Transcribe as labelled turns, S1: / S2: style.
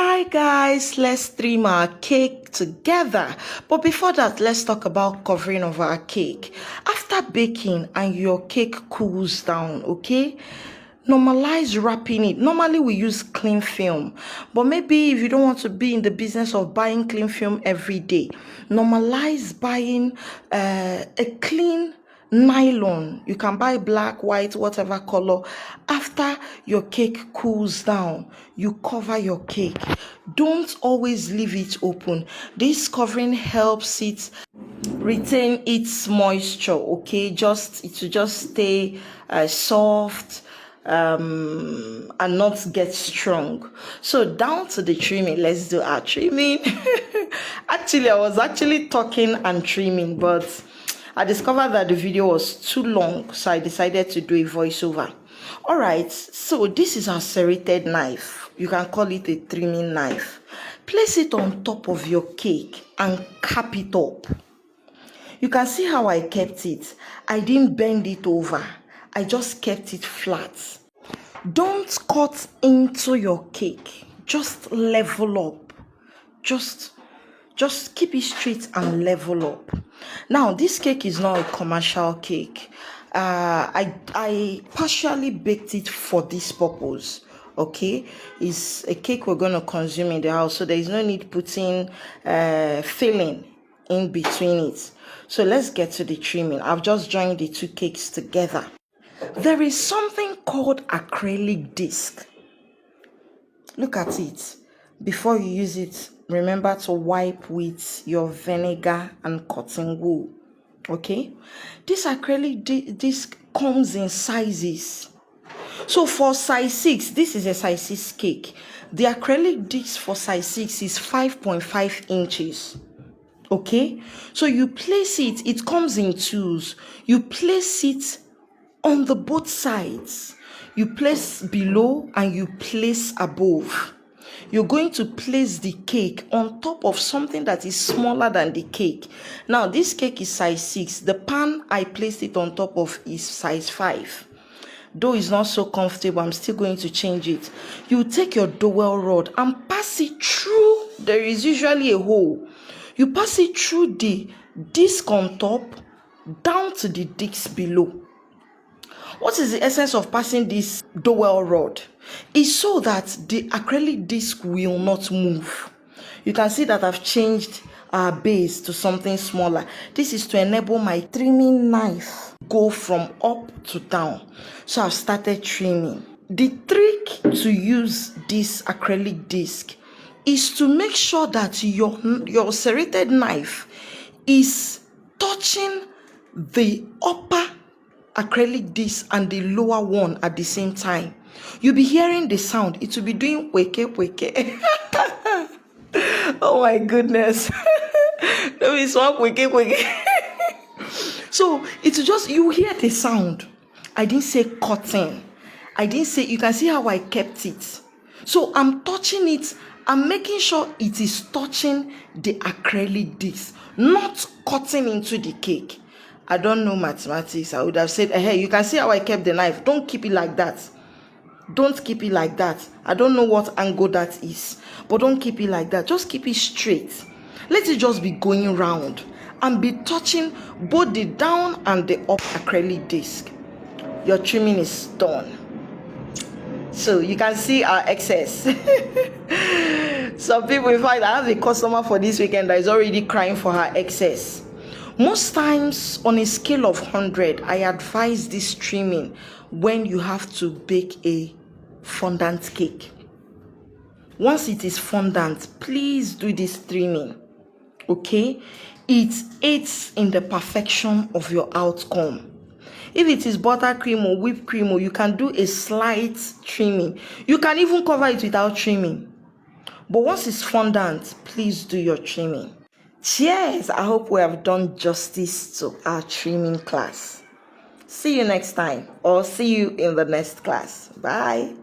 S1: Hi guys, let's trim our cake together. But before that, let's talk about covering of our cake. After baking and your cake cools down, okay? Normalize wrapping it. Normally we use cling film, but maybe if you don't want to be in the business of buying cling film every day, normalize buying a clean nylon. You can buy black, white, whatever color. After your cake cools down, you cover your cake. Don't always leave it open. This covering helps it retain its moisture, okay? It will just stay soft and not get strong. So down to the trimming. Let's do our trimming. Actually, I was talking and trimming, but I discovered that the video was too long, so I decided to do a voiceover. All right, so this is our serrated knife. You can call it a trimming knife. Place it on top of your cake and cap it up. You can see how I kept it. I didn't bend it over. I just kept it flat. Don't cut into your cake. Just level up. Just keep it straight and level up. Now, this cake is not a commercial cake. I partially baked it for this purpose. Okay, it's a cake we're going to consume in the house, so there is no need putting filling in between it. So let's get to the trimming. I've just joined the two cakes together. There is something called acrylic disc. Look at it. Before you use it, remember to wipe with your vinegar and cotton wool. Okay, this acrylic disc comes in sizes. So for size 6, this is a size 6 cake. The acrylic disc for size 6 is 5.5 inches. Okay, so you place it, it comes in twos. You place it on the both sides. You place below and you place above. You're going to place the cake on top of something that is smaller than the cake. Now, this cake is size 6. The pan I placed it on top of is size 5. Though it's not so comfortable, I'm still going to change it. You take your dowel rod and pass it through. There is usually a hole. You pass it through the disc on top down to the disc below. What is the essence of passing this dowel rod? It's so that the acrylic disc will not move. You can see that I've changed our base to something smaller. This is to enable my trimming knife go from up to down. So I've started trimming. The trick to use this acrylic disc is to make sure that your serrated knife is touching the upper acrylic disc and the lower one at the same time. You'll be hearing the sound. It will be doing weke weke. Oh my goodness. No, it's one weke weke. So it's just, you hear the sound. I didn't say cutting. I didn't say, you can see how I kept it. So I'm touching it. I'm making sure it is touching the acrylic disc, not cutting into the cake. I don't know mathematics. I would have said, hey, you can see how I kept the knife. Don't keep it like that. Don't keep it like that. I don't know what angle that is, but don't keep it like that. Just keep it straight. Let it just be going round and be touching both the down and the up acrylic disc. Your trimming is done. So you can see our excess. Some people, in fact, I have a customer for this weekend that is already crying for her excess. Most times, on a scale of 100, I advise this trimming when you have to bake a fondant cake. Once it is fondant, please do this trimming. Okay? It aids in the perfection of your outcome. If it is buttercream or whipped cream, or you can do a slight trimming. You can even cover it without trimming. But once it's fondant, please do your trimming. Cheers! I hope we have done justice to our trimming class. See you next time, or see you in the next class. Bye.